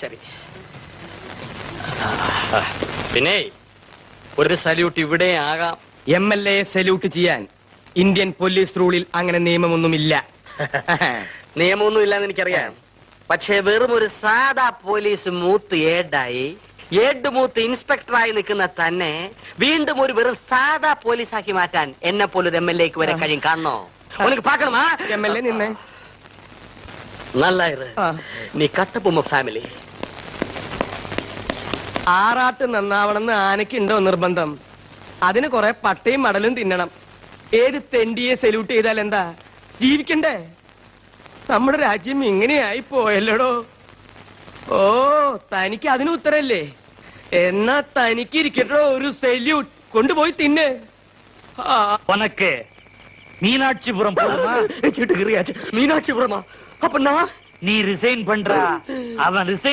ശരി. പിന്നെ ഒരു സല്യൂട്ട് ഇവിടെ ആകാം. MLA സല്യൂട്ട് ചെയ്യാൻ ഇന്ത്യൻ പോലീസ് റൂളിൽ അങ്ങനെ നിയമമൊന്നുമില്ല. നിയമമൊന്നും ഇല്ലാന്ന് എനിക്കറിയാം. പക്ഷേ വെറും ഒരു സാധാ പോലീസ് മൂത്ത് ഏഡ് മൂത്ത് ഇൻസ്പെക്ടറായി നിൽക്കുന്ന തന്നെ വീണ്ടും ഒരു വെറും സാധാ പോലീസാക്കി മാറ്റാൻ എന്നെ പോലൊരു MLAക്ക് വരെ കഴിയും. കാണണോ? ഉനക്ക് പാക്കണമാ? MLA നിന്നെ നല്ല നീ കട്ടപ്പുമ്മ ഫാമിലി. ആറാട്ട് നന്നാവണമെന്ന് ആനയ്ക്കുണ്ടോ നിർബന്ധം? അതിന് കുറെ പട്ടയും മടലും തിന്നണം. ഏത് തെണ്ടിയെ സല്യൂട്ട് ചെയ്താൽ എന്താ? ജീവിക്കണ്ടേ? നമ്മുടെ രാജ്യം ഇങ്ങനെയായി പോയല്ലോടോ. ഓ, തനിക്ക് അതിന് ഉത്തരല്ലേ? എന്നാ തനിക്ക് ഇരിക്കട്ടോ ഒരു സല്യൂട്ട്. കൊണ്ടുപോയി തിന്നെ. உனக்கு மீனாட்சிபுரம் போதுமா? மீனாட்சிபுரமா? அப்ப நான் நீ ரிசைன் பண்றா. அவன் ரிசைன்